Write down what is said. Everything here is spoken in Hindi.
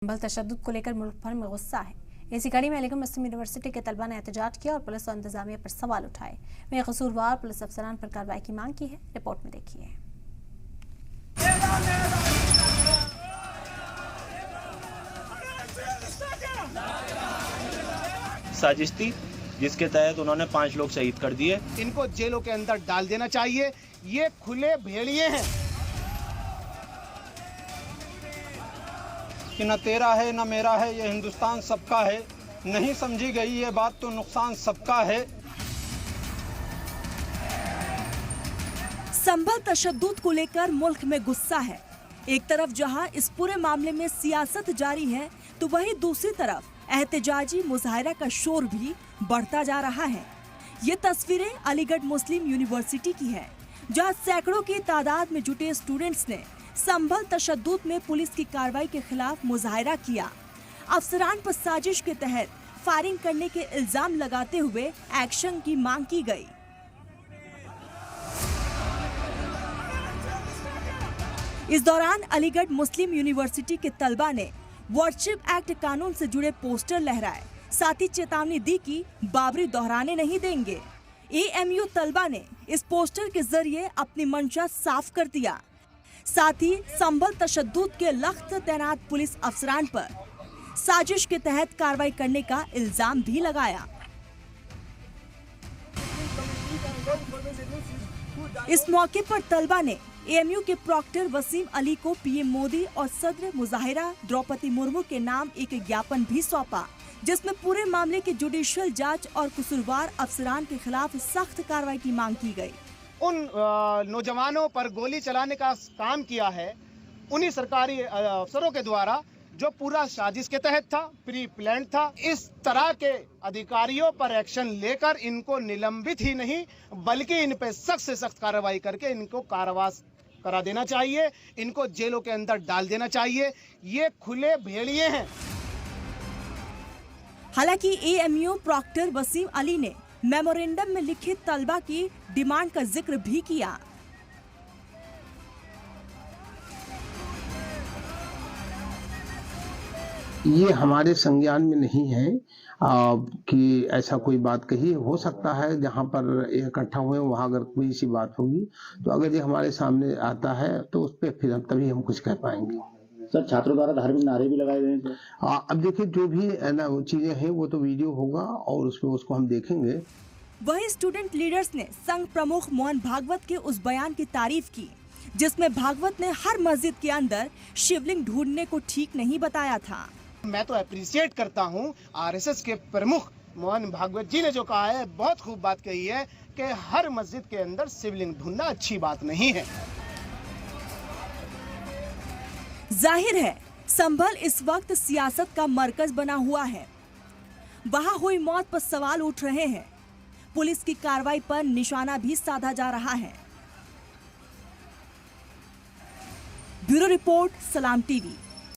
संभल तशद्दुद को लेकर मुल्क भर में गुस्सा है। इसी कड़ी में अलीगढ़ मुस्लिम यूनिवर्सिटी के तलबा ने एहतजाज किया और पुलिस और इंतजामिया पर सवाल उठाए। वे कसूरवार पुलिस अफसरान पर कार्रवाई की मांग की है। रिपोर्ट में देखिए। साजिश थी जिसके तहत उन्होंने 5 लोग शहीद कर दिए। इनको जेलों के अंदर डाल देना चाहिए। ये खुले भेड़िए हैं कि न तेरा है न मेरा है, ये हिंदुस्तान सबका है। नहीं समझी गई ये बात तो नुकसान सबका है। संभल तशद्दुद को लेकर मुल्क में गुस्सा है। एक तरफ जहां इस पूरे मामले में सियासत जारी है, तो वहीं दूसरी तरफ एहतजाजी मुजाहरा का शोर भी बढ़ता जा रहा है। ये तस्वीरें अलीगढ़ मुस्लिम यूनिवर्सिटी की है, जहां सैकड़ों की तादाद में जुटे स्टूडेंट्स ने संभल तशद्दुद में पुलिस की कार्रवाई के खिलाफ मुजाहरा किया। अफसरान पर साजिश के तहत फायरिंग करने के इल्जाम लगाते हुए एक्शन की मांग की गई। इस दौरान अलीगढ़ मुस्लिम यूनिवर्सिटी के तलबा ने वर्शिप एक्ट कानून से जुड़े पोस्टर लहराए, साथ ही चेतावनी दी कि बाबरी दोहराने नहीं देंगे। एएमयू तलबा ने इस पोस्टर के जरिए अपनी मंशा साफ कर दिया। साथ ही संभल तशद्दुद के लख्त तैनात पुलिस अफसरान पर साजिश के तहत कार्रवाई करने का इल्जाम भी लगाया। इस मौके पर तलबा ने एएमयू के प्रॉक्टर वसीम अली को पीएम मोदी और सदर मुजाहिरा द्रौपदी मुर्मू के नाम एक ज्ञापन भी सौंपा, जिसमें पूरे मामले की जुडिशियल जांच और कसूरवार अफसरान के खिलाफ सख्त कार्रवाई की मांग की गई। उन नौजवानों पर गोली चलाने का काम किया है उन्हीं सरकारी अफसरों के द्वारा, जो पूरा साजिश के तहत था, प्री प्लान था। इस तरह के अधिकारियों पर एक्शन लेकर इनको निलंबित ही नहीं बल्कि इन पे सख्त से सख्त कार्रवाई करके इनको कारावास करा देना चाहिए। इनको जेलों के अंदर डाल देना चाहिए। ये खुले भेड़िए हैं। हालांकि एएमयू प्रॉक्टर वसीम अली ने मेमोरेंडम में लिखित तलबा की डिमांड का जिक्र भी किया। ये हमारे संज्ञान में नहीं है कि ऐसा कोई बात कही। हो सकता है जहां पर इकट्ठा हुए वहां अगर कोई सी बात होगी, तो अगर ये हमारे सामने आता है तो उस पर फिर तभी हम कुछ कह पाएंगे। सर, छात्रों द्वारा धार्मिक नारे भी लगाए गए थे। अब देखिए, जो भी चीजें हैं वो तो वीडियो होगा और उसमें उसको हम देखेंगे। वहीं स्टूडेंट लीडर्स ने संघ प्रमुख मोहन भागवत के उस बयान की तारीफ की, जिसमें भागवत ने हर मस्जिद के अंदर शिवलिंग ढूंढने को ठीक नहीं बताया था। मैं तो अप्रिशिएट करता हूँ आरएसएस के प्रमुख मोहन भागवत जी ने जो कहा है, बहुत खूब बात कही है कि हर मस्जिद के अंदर शिवलिंग ढूंढना अच्छी बात नहीं है। जाहिर है संभल इस वक्त सियासत का मरकज बना हुआ है। वहां हुई मौत पर सवाल उठ रहे हैं। पुलिस की कार्रवाई पर निशाना भी साधा जा रहा है। ब्यूरो रिपोर्ट, सलाम टीवी।